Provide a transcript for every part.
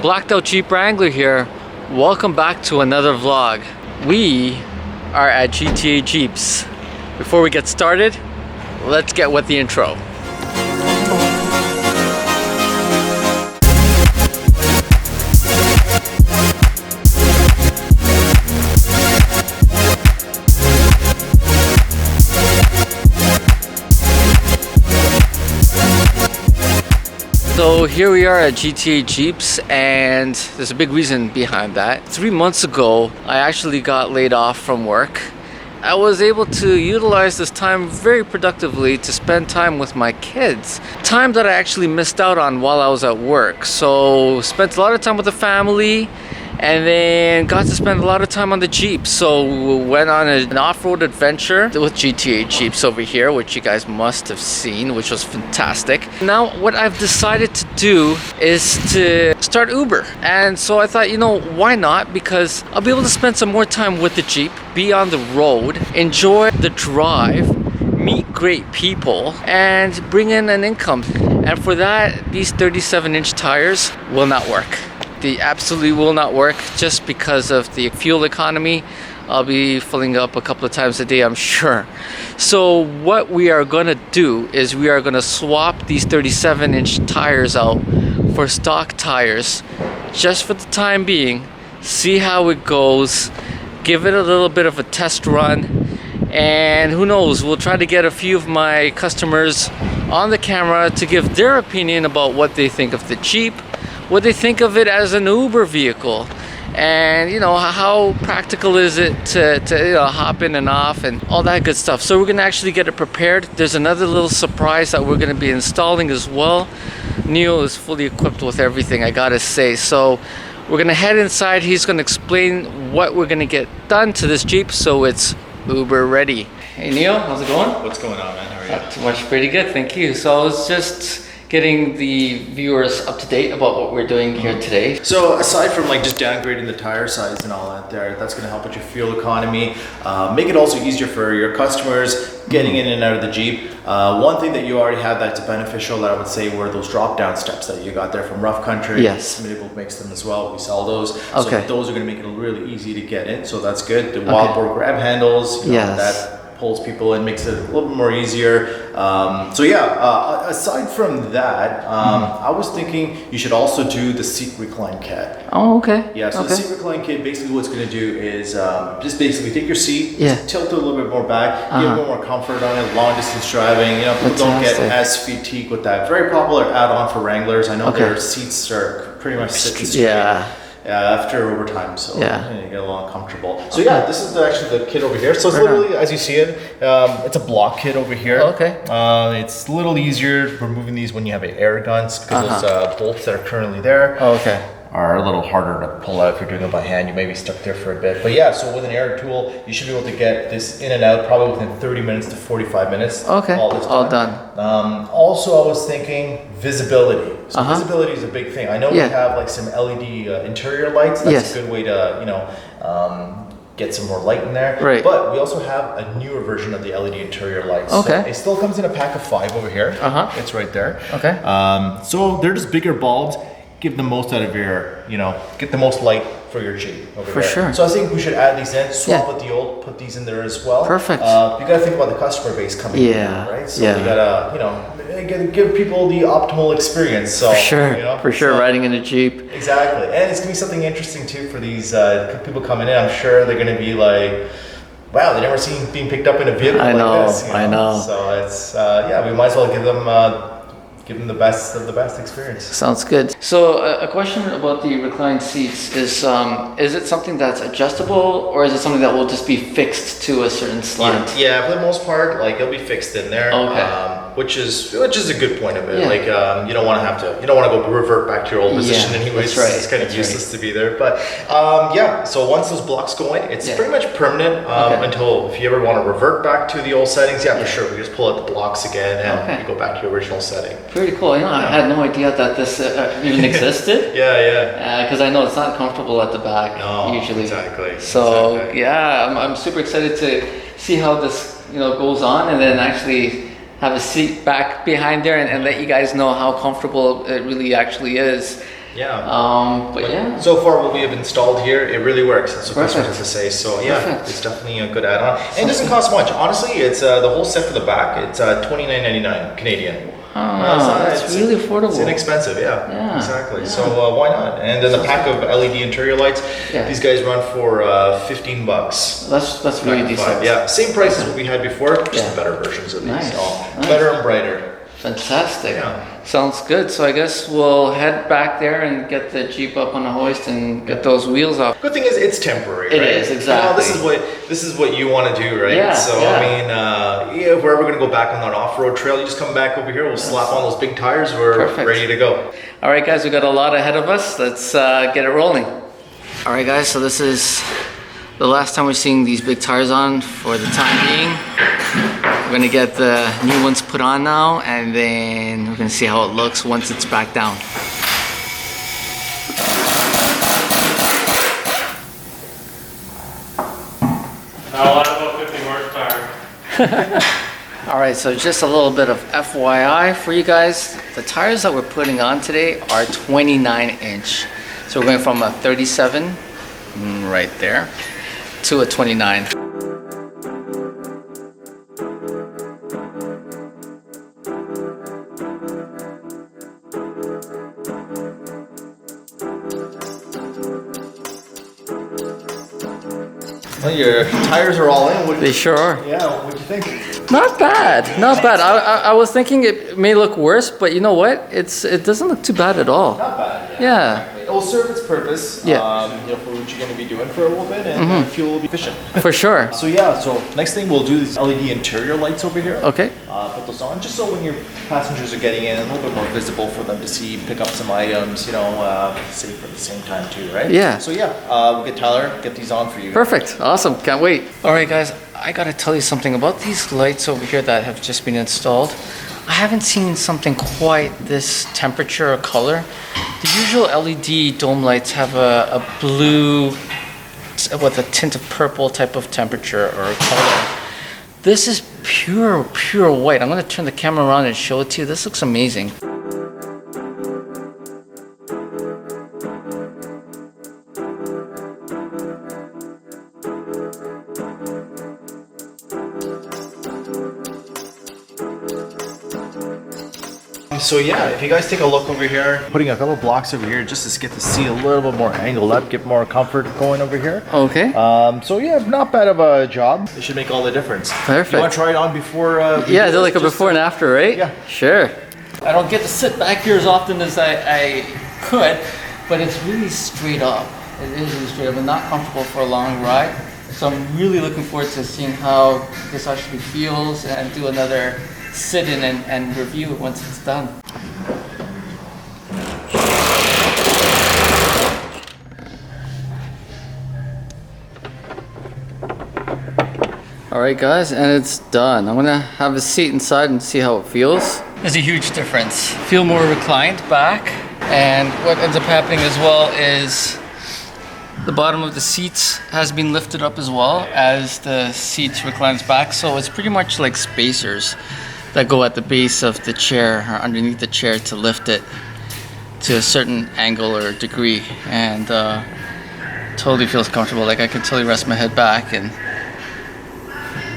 Blacked Out Jeep Wrangler here. Welcome back to another vlog. We are at GTA Jeeps. Before we get started, let's get with the intro. So here we are at GTA Jeeps, and there's a big reason behind that. 3 months ago, I actually got laid off from work. I was able to utilize this time very productively to spend time with my kids. Time that I actually missed out on while I was at work. So spent a lot of time with the family, and then got to spend a lot of time on the Jeep. So went on an off-road adventure with GTA Jeeps over here, which you guys must have seen, which was fantastic. Now what I've decided to do is to start Uber. And so I thought, you know, why not? Because I'll be able to spend some more time with the Jeep, be on the road, enjoy the drive, meet great people, and bring in an income. And for that, these 37-inch tires will not work. They absolutely will not work just because of the fuel economy. I'll be filling up a couple of times a day, I'm sure. So what we are gonna do is we are gonna swap these 37-inch tires out for stock tires just for the time being, see how it goes, give it a little bit of a test run, and who knows, we'll try to get a few of my customers on the camera to give their opinion about what they think of the Jeep, what they think of it as an Uber vehicle, and you know, how practical is it to you know, hop in and off and all that good stuff. So we're gonna actually get it prepared. There's another little surprise that we're gonna be installing as well. Neil is fully equipped with everything, I gotta say. So we're gonna head inside. He's gonna explain what we're gonna get done to this Jeep so it's Uber ready. Hey Neil, how's it going? What's going on, man? How are you? Not too much, pretty good, thank you. So I was just getting the viewers up to date about what we're doing here today. So aside from like just downgrading the tire size and all that there, that's going to help with your fuel economy, make it also easier for your customers getting in and out of the Jeep. One thing that you already have that's beneficial that I would say were those drop down steps that you got there from Rough Country. Yes. Minibull makes them as well. We sell those. Okay. So those are going to make it really easy to get in. So that's good. The wild boar grab handles, you know, Yes. that pulls people in, makes it a little bit more easier. So yeah, aside from that, I was thinking you should also do the seat recline kit. Oh, okay. Yeah, so okay. the seat recline kit, basically what it's going to do is just basically take your seat, Yeah. tilt it a little bit more back, give a bit more comfort on it, long distance driving. You know, people don't get as fatigued with that. Very popular add-on for Wranglers. I know their seats are pretty much sitting straight. Yeah. After overtime, so Yeah. you get a little uncomfortable. So yeah, this is actually the kit over here. So it's literally, as you see it, it's a block kit over here. Okay. It's a little easier removing these when you have air guns because those bolts that are currently there Okay. are a little harder to pull out if you're doing it by hand. You may be stuck there for a bit. But yeah, so with an air tool, you should be able to get this in and out probably within 30 minutes to 45 minutes. Okay. All done. Also, I was thinking visibility. So visibility is a big thing. I know we have like some LED interior lights. That's a good way to, you know, get some more light in there. Right. But we also have a newer version of the LED interior lights. Okay. So it still comes in a pack of 5 over here. It's right there. Okay. So they're just bigger bulbs. Give the most out of your, you know, get the most light for your Jeep over there. For sure. So I think we should add these in, swap with the old, put these in there as well. Perfect. You gotta think about the customer base coming in, right? So you gotta, you know, give people the optimal experience. So For sure. You know, For sure, riding in a Jeep. Exactly. And it's gonna be something interesting too for these people coming in. I'm sure they're gonna be like, wow, they never seen being picked up in a vehicle like this. You know? I know. So it's, yeah, we might as well give them the best of the best experience. Sounds good. So a question about the reclined seats is it something that's adjustable, or is it something that will just be fixed to a certain slant? Yeah, for the most part, like it'll be fixed in there. Okay. Which is a good point of it. Yeah. Like you don't want to go revert back to your old position anyways. That's right. It's kind of useless to be there. But yeah, so once those blocks go in, it's pretty much permanent until if you ever want to revert back to the old settings, for sure. We just pull out the blocks again and you go back to your original setting. Pretty cool. You know, I had no idea that this even existed. Yeah. Because I know it's not comfortable at the back usually. Exactly. So yeah, I'm super excited to see how this goes on, and then actually have a seat back behind there and let you guys know how comfortable it really actually is. Yeah. But yeah. So far, what we have installed here, it really works. That's what Perfect. customers has to say. So yeah, Perfect. it's definitely a good add-on, and it doesn't cost much. Honestly, it's the whole set for the back. It's $29.99 Canadian. It's really affordable. It's inexpensive, Yeah, exactly. yeah. So why not? And then the pack of LED interior lights, these guys run for $15. That's really decent. Yeah, same price as what we had before, just the better versions of these. Nice. So better and brighter. Fantastic. Yeah. Sounds good. So I guess we'll head back there and get the Jeep up on the hoist and get those wheels off. Good thing is it's temporary, It right? is, exactly. You know, this is what you want to do, right? Yeah, So yeah. I mean, if we're ever going to go back on that off-road trail, you just come back over here. We'll slap on those big tires. We're Perfect. ready to go. All right, guys, we got a lot ahead of us. Let's get it rolling. All right, guys. So this is the last time we're seeing these big tires on for the time being. We're gonna get the new ones put on now, and then we're gonna see how it looks once it's back down. I'll add about 50 horsepower. All right, so just a little bit of FYI for you guys. The tires that we're putting on today are 29-inch. So we're going from a 37, right there, to a 29. Well, your tires are all in. They sure are. Yeah, what'd you think? Not bad, not bad. I was thinking it may look worse, but you know what? It doesn't look too bad at all. Not bad. Yeah. It will serve its purpose. Yeah. For what you're going to be doing for a little bit, and fuel will be efficient. For sure. So yeah, so next thing we'll do is LED interior lights over here. Okay. Put those on just so when your passengers are getting in, a little bit more visible for them to see, pick up some items, safe at the same time too, right? Yeah. So yeah, we'll get Tyler, get these on for you. Perfect. Awesome. Can't wait. All right, guys. I got to tell you something about these lights over here that have just been installed. I haven't seen something quite this temperature or color. The usual LED dome lights have a blue with a tint of purple type of temperature or color. This is pure white. I'm going to turn the camera around and show it to you. This looks amazing. So yeah, if you guys take a look over here, putting a couple blocks over here just to get to see a little bit more angled up, get more comfort going over here. Okay. So yeah, not bad of a job. It should make all the difference. Perfect. You want to try it on before? Yeah, they're like a before and after, right? Yeah. Sure. I don't get to sit back here as often as I could, but it's really straight up. It is really straight up and not comfortable for a long ride. So I'm really looking forward to seeing how this actually feels and do another sit-in and review it once it's done. All right, guys, and it's done. I'm gonna have a seat inside and see how it feels. There's a huge difference. Feel more reclined back, and what ends up happening as well is the bottom of the seats has been lifted up as well as the seats reclines back, so it's pretty much like spacers that go at the base of the chair or underneath the chair to lift it to a certain angle or degree, and totally feels comfortable. Like I can totally rest my head back and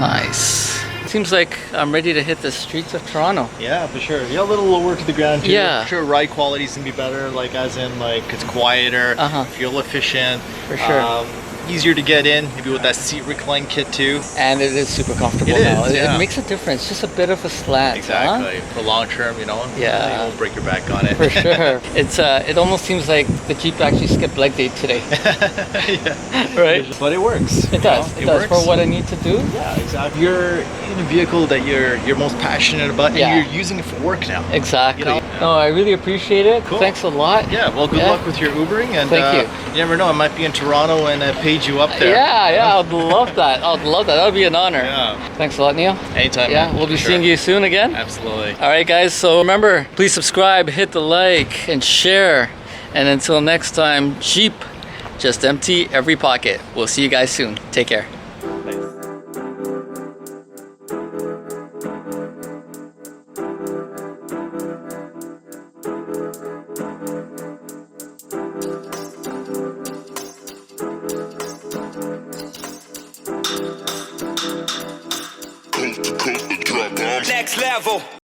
nice. Seems like I'm ready to hit the streets of Toronto. Yeah, for sure. Yeah, a little lower to the ground too. Yeah. For sure, ride quality's gonna be better. Like as in, like it's quieter, fuel efficient, For sure. Easier to get in. Maybe with that seat recline kit too. And it is super comfortable It now. is, yeah. It makes a difference. Just a bit of a slant. Exactly. Huh? For long term, Yeah. you won't break your back on it. For sure. It's it almost seems like the Jeep actually skipped leg day today. Yeah. Right? But it works. It does. It does works. for what I need to do. Yeah, exactly. You're in a vehicle that you're most passionate about, Yeah. and you're using it for work now. Exactly. You know? No, I really appreciate it. Cool. Thanks a lot. Yeah. Well, good luck with your Ubering, and Thank you. you never know. I might be in Toronto and page you up there. Yeah, I'd love that. I'd love that. That would be an honor. Yeah. Thanks a lot, Neil. Anytime. Yeah, man. we'll be For seeing sure. you soon again. Absolutely. All right, guys. So remember, please subscribe, hit the like, and share. And until next time, Jeep, just empty every pocket. We'll see you guys soon. Take care. Thanks. Next level.